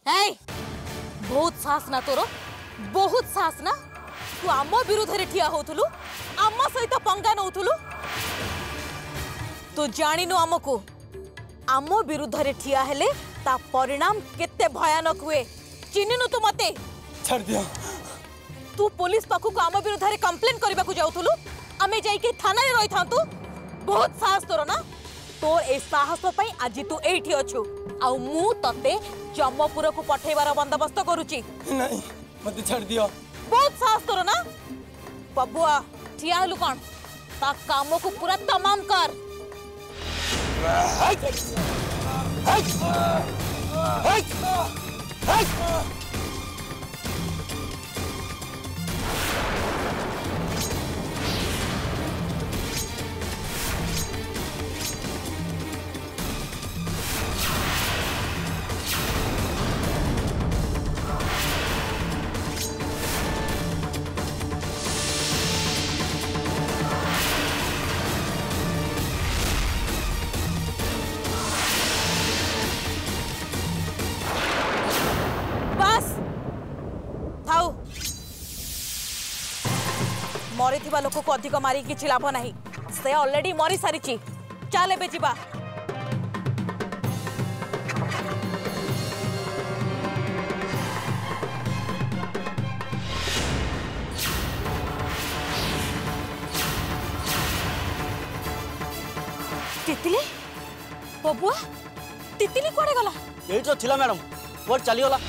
हे बहुत साहस ना तोर बहुत साहस ना तू आम विरोध रे ठिया होथुलु आम सहित पंगा नउथुलु तू जानिनु आमको आम विरुद्ध रे ठिया हेले ता परिणाम केते भयानक हुए चिन्हनु तू मते छाड़ दिया तू पुलिस पाखु को आम विरुद्ध रे कंप्लेन करबा को जाउथुलु आमे जाई के थाना रे रहि थांतु बहुत साहस तोर ना तोर ए साहस पई आज तू एठी अछु आ मु तते जम्मपुर को पठेबार बंदोबस्त करूची नहीं मत छाड़ दिया बहुत साहस तोर ना बबुआ ठिया हलु कोन ता काम को पूरा तमाम कर मरी थिबा लोक को अधिक मारी किछि लाभ नाही से ऑलरेडी मरी सारी चल एबे जिबा तितली बबुआ तितली कोड़े गला यही तो थिला मैडम वो चली गला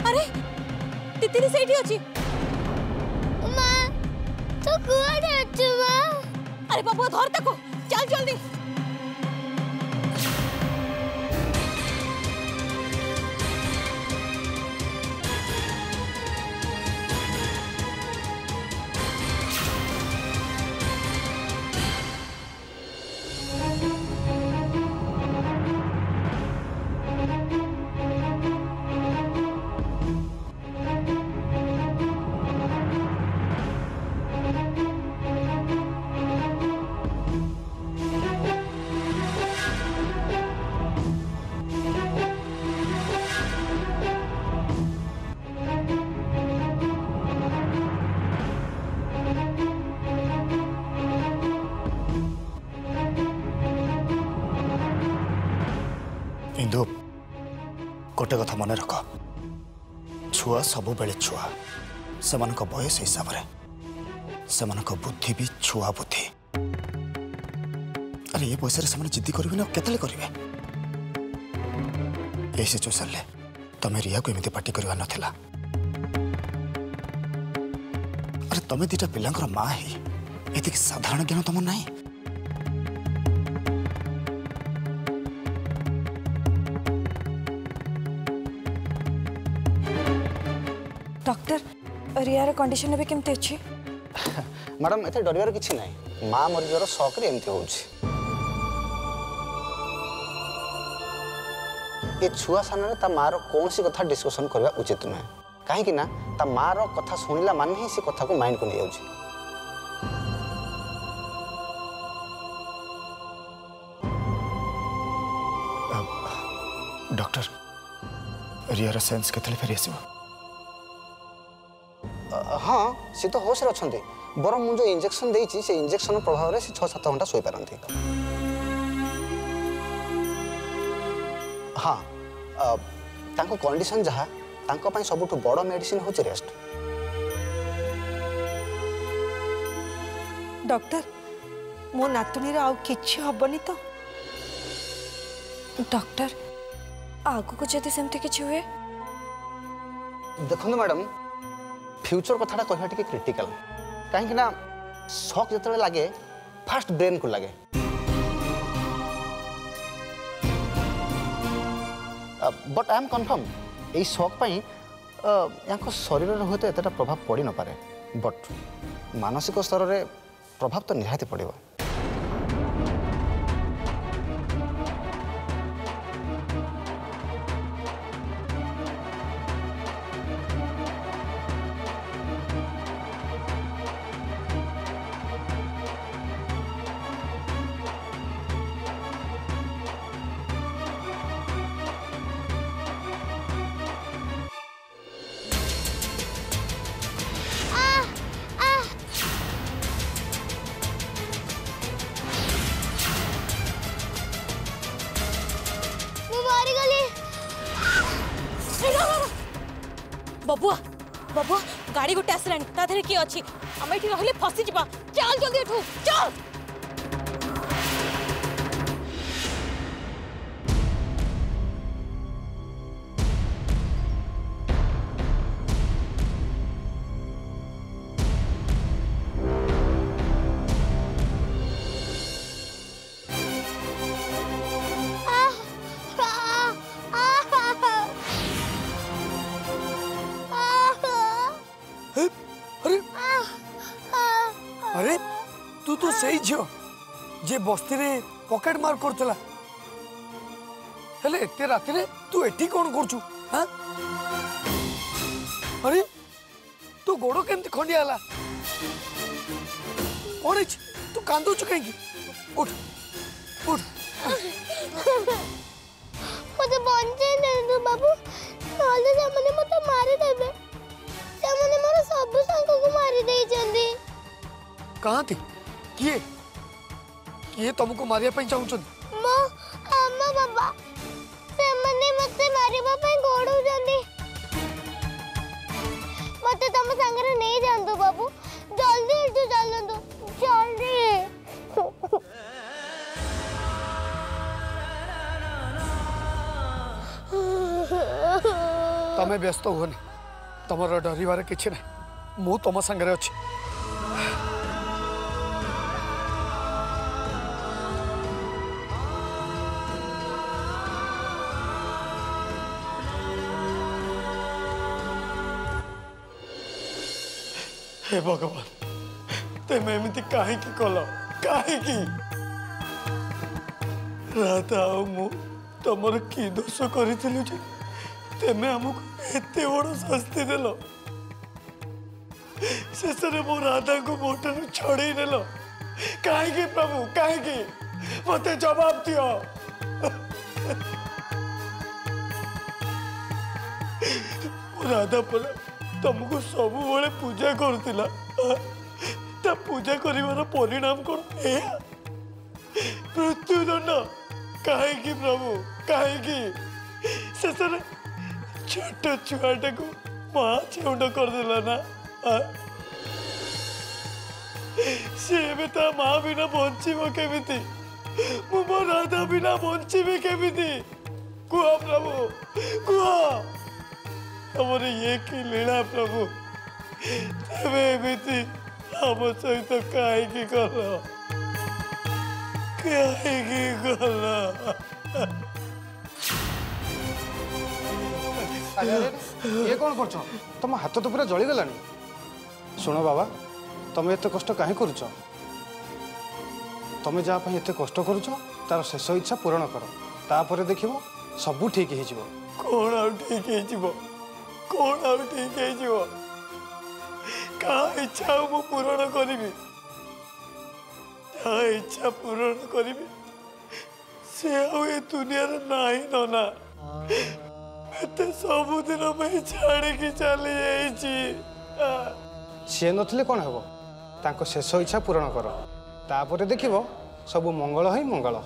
अरे तितली सेठी अछि मां तो कोड़े अछि मां अरे बबुआ धर तको चल जल्दी इंदु गोटे कथा मन रख छुआ सब बेले छुआ से बयस हिसाब से बुद्धि भी छुआ बुद्धि अरे ये बयस जिद्दी करेंगे ना केतले करेंगे ये सिचुएशन ले तुम रिया को एमती पार्टी करवा नाला अरे तुम दीटा पिलांकर माँ ही ये साधारण ज्ञान तुम नहीं डॉक्टर रियार कंडीशन भी केमती अच्छी मैडम एते डरिवार किछि नाही मां मरिजर शॉक रे एमती होउछि ए छुआ सामने ता मार कौन सी कथा डिस्कशन करबा उचित न काहे कि ना ता मार कथा सुनिला माने ही से कथा को माइंड को नै जाउछि डॉक्टर रियार सेंस केतले फेरि आसीबो हाँ सी तो होश अच्छा बर मु जो इंजेक्शन देइछि से इंजेक्शन प्रभाव से 6-7 घंटा सोई पारंती हाँ तांको कंडीशन जहाँ तांको पई सबुठु बड़ मेडिसिन होछि रेस्ट डॉक्टर मो नातुनी आउ किछि हबनी तो डॉक्टर आगु को जदि सेमती किछि हुए देखो मैडम फ्यूचर कथा कहवा टिके क्रिटिकल कहीं ना शॉक जिते लगे फास्ट ब्रेन को लगे बट आई एम कन्फर्म यही शॉक पाई या शरीर हुए तो एतटा प्रभाव पड़ न पारे बट मानसिक स्तर में प्रभाव तो निहाती पड़ो बबुआ बबुआ गाड़ी गोटे आसलानी ता देहरे किए अच्छी आम ये रहिले फसी जा चल जल्दी एठू चल अरे तू तो सही झियो जे बस्ती रे पॉकेट मार करतला हेले एते राती रे तू एठी कोन करछु हां अरे तू गोड़ो केमती खंडिया आला कोन तू कांदो छु काई उठ उठ मुझे बंचे दे बाबू नले हमने मते मारी देबे हमने मोर सब संग को मारी देई जंदी कहाँ थी किए किए तुमको मारिया पे चाहूँ मो अम्मा बाबा से मने मते मारिबा पे गोडू जंदी मते तुम संगरे नहीं जानदो बाबू जल्दी इठू चलंदो जल्दी तमे व्यस्त होनी तमर डरिवार किछि नै मु तुम संगरे अछि हे भगवान तेमे एमती काहे की कल काहे की राधा मु तमर की दोष करिथिलु जे तेमे हमको एते बड़ शास्ति देल शेष मो राधा को मोटर छड़े नेल काहे प्रभु काहे मते जवाब दियो राधा पर तुमको सब बड़े पूजा करतिला ता पूजा करिवार परिणाम कोन ए मृत्युदंड काहे की प्रभु काहे की शेष छोट छुआटा को माँ छेउंड कर देला ना से ता माँ बिना बंचीब केमिति मु मो राधा बिना बंचीबी केमिति कुह प्रभु कुह हमर ये की लीला प्रभु तबे एमिति हम सहित काहे की कल काहे की कल ये कौन कर तुम हाथ तो पूरा जली गलानी शुण बाबा तुम एत कष्ट कहीं करुच तुम जहाँ एत कष्ट करुच तार शेष इच्छा पूरण कर तापर देख सब ठीक हो कौन आ ठीक हो कौन आ ठीक हो क्या इच्छा मु पूरण करी क्या इच्छा पूरण करी से ए दुनिया नहीं नना मत सबुदिन मैं छाड़ी चली जाइए सी नथिले कौन हम तांको शेष इच्छा पूरण कर तापर देख सब मंगल ही मंगल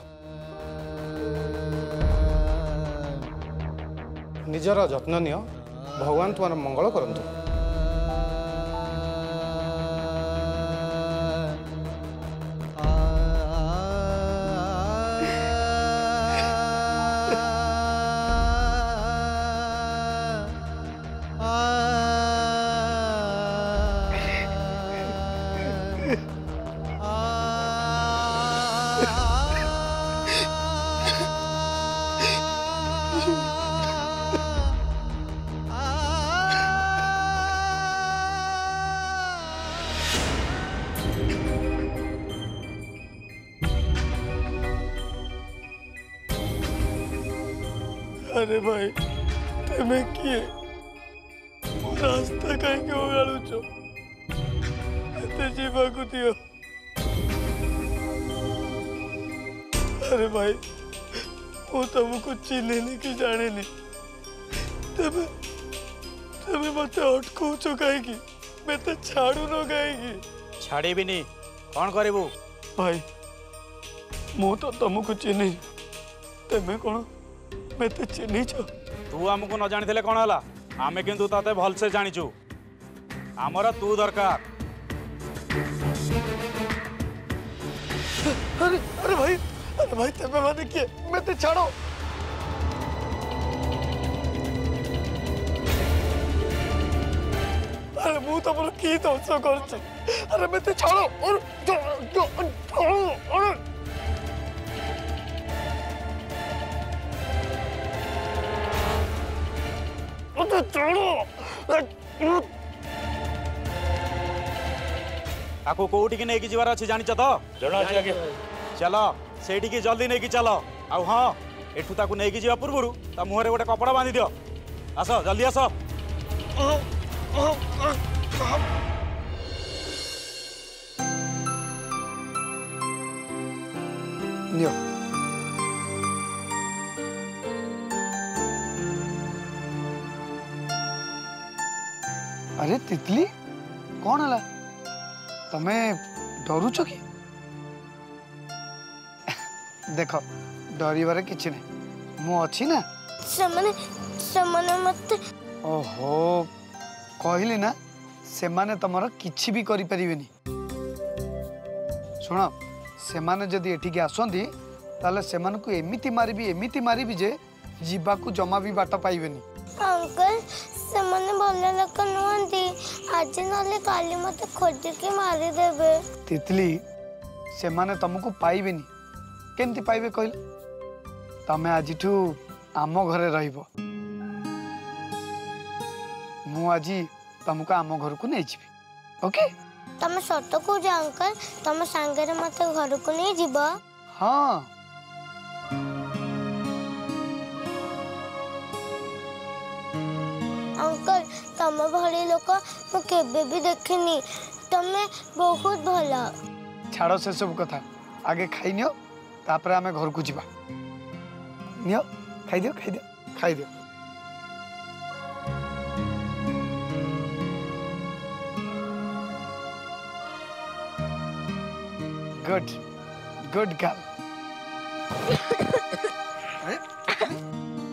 निजर जत्न नियो भगवान तुम्हार मंगल करंतु अरे भाई तेमे किए रास्ता कहीं ओगाड़ुच जीवा को दियो अरे भाई वो तुमको चिन्हनी कि जाने तेमे तेमे मत अटकाउच कहीं मैं छाड़ू न कहीं छाड़बी कौन करू भाई मु तो तुमको चिन्ह तेमे कौन मैं चिन्ह तू आमको न जानी कौन है आमे किंतु ताते भलसे जानिचु आमर तू दरकार। अरे भाई तबे माने किए मते छाड़ो। अरे मु तमरो की दोष करछि। अरे मते छाड़ो और अरे मते छाड़ो। ताको कोउठी की नेकी जीवार अछि जानिच तो जणा अछि आगे चलो सेठी की जल्दी नेकी चलो। आ हां एठू ताको नेकी जीवा पूर्वरु ता मुहरे गोटे कपड़ा बांधी दियो। आसो जल्दी आसो। नियो अरे तितली कौन है तमे डरुच कि देख डरबार किसी नहीं मु अच्छी ना ସେମାନେ ମତେ ओहो कहली ना से माने तमर किछि भी करि परिबेनी सुन से माने जदि एठिके आसंती ताले सेमान को एमिति मारिबी जे जीवा को जमा भी बाट पाइबेनी। अंकल ସେମାନେ ଭଲ ଲୋକ ନୁହନ୍ତି ଆଜି ନହେଲେ କାଲି ମତେ ଖୋଜିକି ମାରିଦେବେ। तितली से माने तुमको पाइबेनी केमती पाइबे कहल तमे आजिठू आम घरे रहिबो मु आजी तुमको आम घर को नहीं जीवी ओके। ତମେ ସତ କହୁଛ अंकल ତମ ସାଙ୍ଗରେ ମତେ ଘରକୁ ନେଇ ଯିବ। हाँ अंकल तम भली लोक मु केबे भी देखिनी तमे बहुत भला। छाड़ से सब कथा आगे खाई नियो तापर आमे घर को जीवा नियो खाई दियो गुड गुड गर्ल।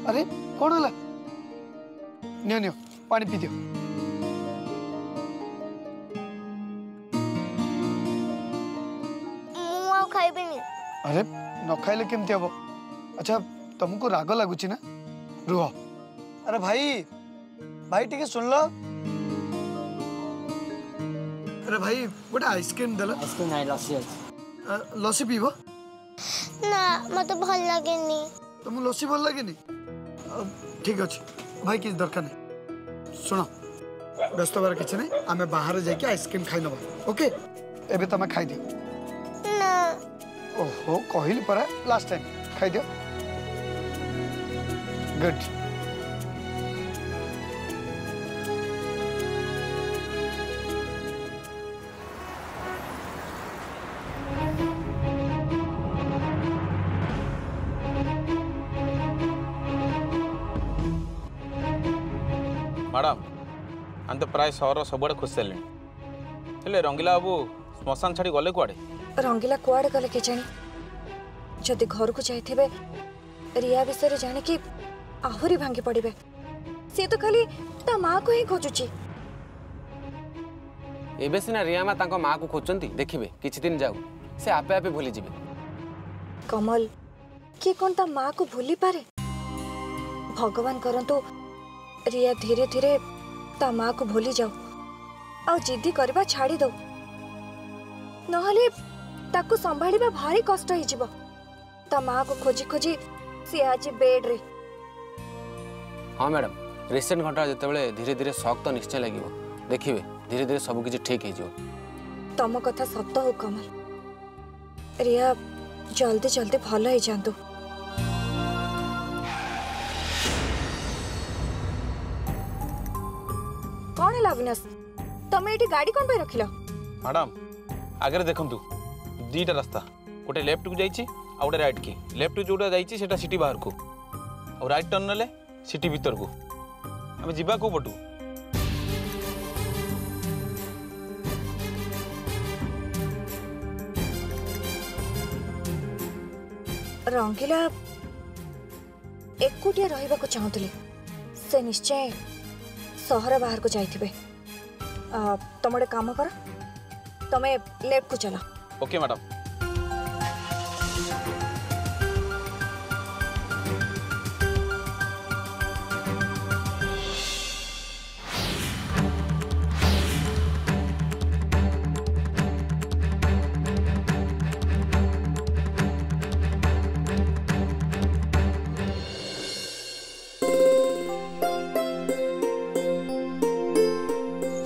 अरे कौन है नियो पानी पी दियो। मु खाइबेनी। अरे न खाइले केमती हम। अच्छा तुमको राग लगुच ना रुह। अरे भाई टिके सुन लो। अरे भाई गोटे आइसक्रीम देला। आइसक्रीम नहीं लस्सी लस्सी पीब ना मते भल लागेनी। तुम लस्सी भल लगे ठीक अच्छे भाई किसी दरकार नहीं शुण व्यस्त हबार किसी नहीं आम बाहर जाके आइसक्रीम खाई नवा ओके एबे तुम खाई दियो ना। ओहो कहली परा लास्ट टाइम खाई दियो गुड। मैडम हम तो प्राय सहर सबुआड़े खोज सारे हेले रंगीला बाबू श्मशान छाड़ी गले कुआड़े रंगीला कुआड़े गले के जानी जदि घर को जाइथिबे रिया विषय जाने कि आहुरी भांगी पड़े सी तो खाली ता माँ को ही खोजुची। एबे सिना रिया माँ तांको माँ को खोजचंती देखिबे किछि दिन जाऊ से आपे आपे भूली जिबे। कमल किए कौन ता माँ को भूली पारे भगवान करंतु रिया धीरे धीरे ता माँ को भूली जाओ आ जिद्दी करबा छाड़ी दो नहले ताकू संभाळिबा भारी कष्ट ही जीवो। ता माँ को खोजी खोजी सी आज बेड रे। हाँ मैडम रिसेंट घंटा जितेबाला धीरे धीरे शक तो निश्चय लगे देखिए धीरे धीरे सब किसी ठीक हो। तम कथा सत हो कमल रिया जल्दी जल्दी भल हो जातु। कौन है अविनाश तुम ये गाड़ी कौन पे रखिल? मैडम आगे देखु दीटा रास्ता गोटे लेफ्ट को जाइए आ गोटे राइट की लेफ्ट जोटा जाइए सिटी बाहर को और राइट टर्न नेले सिटी भीतर को आम जा को पटू रंगीला एकुटिया रहिबा को चाहतले से निश्चय सहर बाहर को जाइथिबे। तुम गोटे काम कर, तमे लेफ्ट को चलो। Okay madam.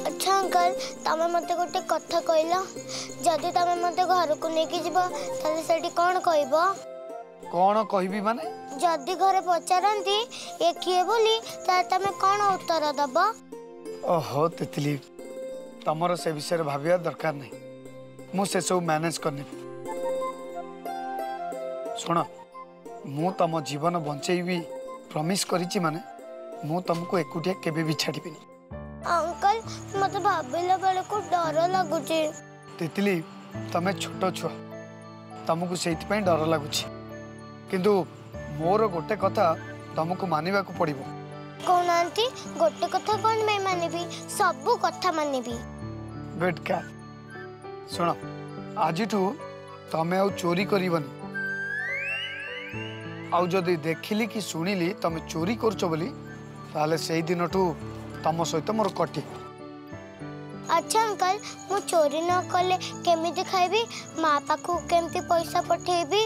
अच्छा अंकल, तमे मते गोटे कथा कहला, जदि तमे मते घर को लेके जीव ताले सेठी कौन कहबो? कौन कहबी माने? जदि घरे पचारंती ए किए बोली ता तमे कौन उत्तर दब? ओहो तितली, तमर से विषय भाविया दरकार नहीं, मु से सब मैनेज करने। सुन, मु तम जीवन बंचेबी प्रॉमिस करिछि माने मु तुमको एकुटिया केबे भी छाड़ीबिनी। अंकल मते भाबिला बेले को डर लागुची। तितली, तमे छोट छुआ, तुमको सेति पई डर लागुची, किंतु मोर गोटे कथा तुमको मानिबा को पड़िबो। कौन आंटी? गोटे कथा कौन मैं मानिबी, सब कथा मानिबी। गुड का। सुन, आजिठू तमे आउ चोरी करिबनी, आउ जदि देखिली कि सुनिली तमे चोरी करछ बोली ताले सेही दिनठू तम सहित मोर कटी। अच्छा अंकल, मु चोरी न कले केमिति खाइबी? माँ पाखु केमिति पैसा पठेबी?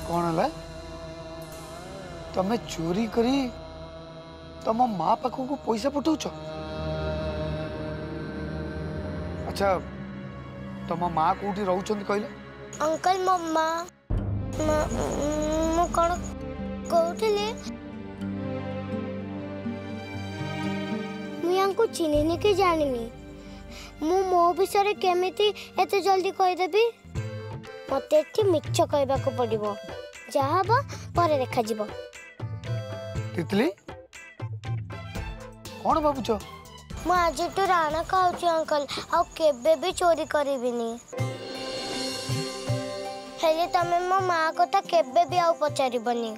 कौन है? तमे चोरी करी तम माँ पाखु को पैसा पठाउछ? अच्छा, तम माँ कोठी रहउछन कहले? अंकल मो माँ मु कौन कहूली मुझे चिन्हनी कि जानी मु मो विषय केमिति एते जल्दी कहीदेवी? मत मिछ कहबा को पड़िबो, जहा बा पर देखा जीवो। तितली, कौन भाबुछ? मु आज तो राणा खाऊची अंकल, आ केबे भी चोरी करिबिनी। हेले तमे मो माँ कथा केबे भी आउ पचारिबनी।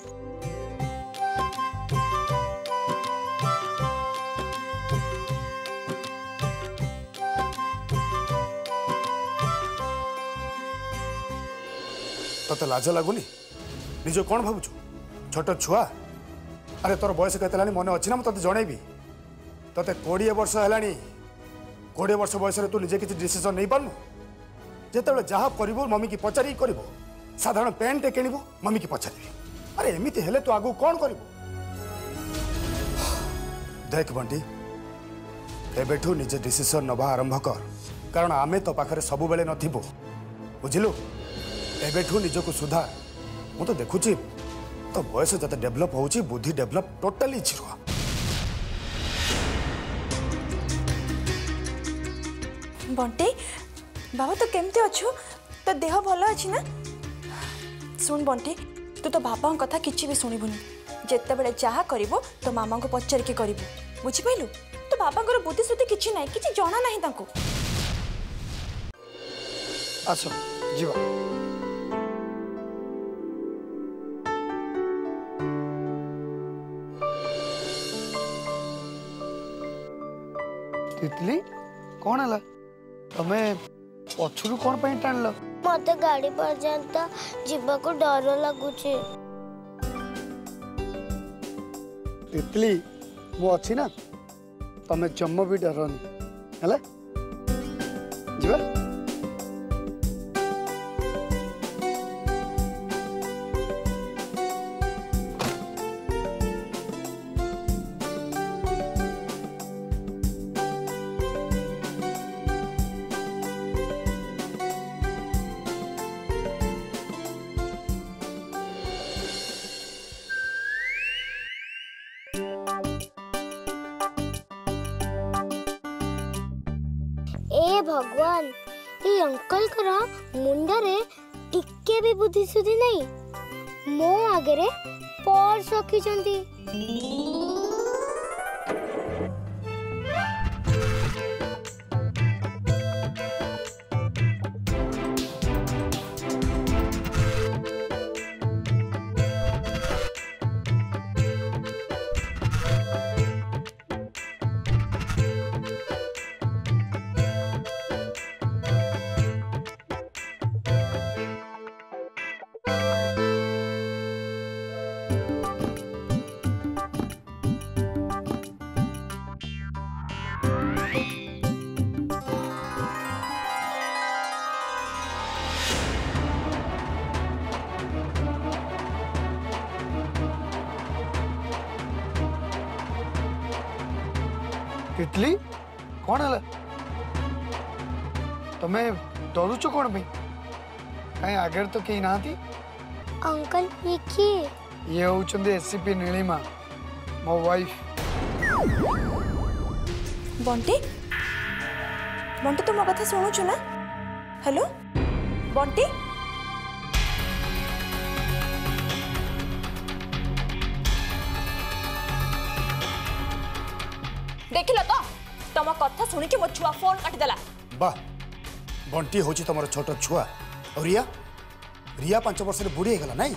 तते लाज लगुनि? निज कौन भावुଛୁ? छोट छुआ? अरे तोर बयस केते लानी मने अछि ना? म तते जणैबी। तते 20 वर्ष हेलानी, 20 वर्ष बयस रे तू निजे किछि डिसिजन नै पानु? जेतेबेले जहा करिवो मम्मी की पचारी करिवो, साधारण पेंट किनिबो मम्मी की पचारिबी। अरे एमिति हेले तू आगु कोन करिवो? देख बंटी, एबेठू निजे डिसिजन नबा आरंभ कर, कारण आमे तो पाखरे सब बेले नथिबो, बुझिलु? एबेठू निजको सुधार। मु तो देखुची तो बयस जते डेवलप होउची, बुद्धि डेवलप टोटली जीरो। बंटे बाबा तो केमती अच्छु? तो देह भल अच्छी ना? सुन बंटी, तू तो बाबा कथा किछि भी सुनिबुनी, जेते बेले चाहा करिवो तो मामा को पचार के करिवो, बुझि पाइलु? तो बाबा को बुद्धि सुद्धि किछि नाही, किछि जणा नाही तांको। आसो जीवा। तितली, कौन है? तमे पछुरु कौन पे टाणल? मते गाड़ी पर्यंत जीवा को डर लगुची। तितली, मु अच्छी ना, तमे जम्म भी डरनी हैला? जीवा। ए भगवान, ये अंकल करा मुंडरे टिके भी बुद्धि सुधी नहीं। मो आगरे पर्स रखिचंती। तितली कौन है तुम्हें डरुच कौन पे कहीं आगे तो कहीं ना थी अंकल ये किए ये होचंदे एससीपी नीलिमा मो वाइफ बंटी बंटी तू मो कथा शुणुचु ना हेलो बंटी देखिल तो तुम कथा शुणिकी मो छुआ फोन काटिदेला वाह बंटी होची तुम छोट छुआ और रिया रिया 5 वर्ष बुढ़ी गला नाई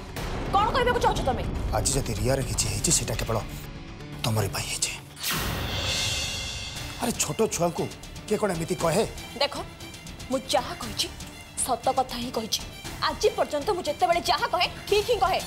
कौन कहबे को चाहछ तमे आज जदि रिया रे किछि हेछि सेटा केवल तुमरी भाई हेछि अरे छोट छुआ को के कोन एमिति कहे देखो मु जहा कहिछि सत कथा ही कहिछि आज पर्यंत मु जेते बेले जहा कहे ठीक ही कहे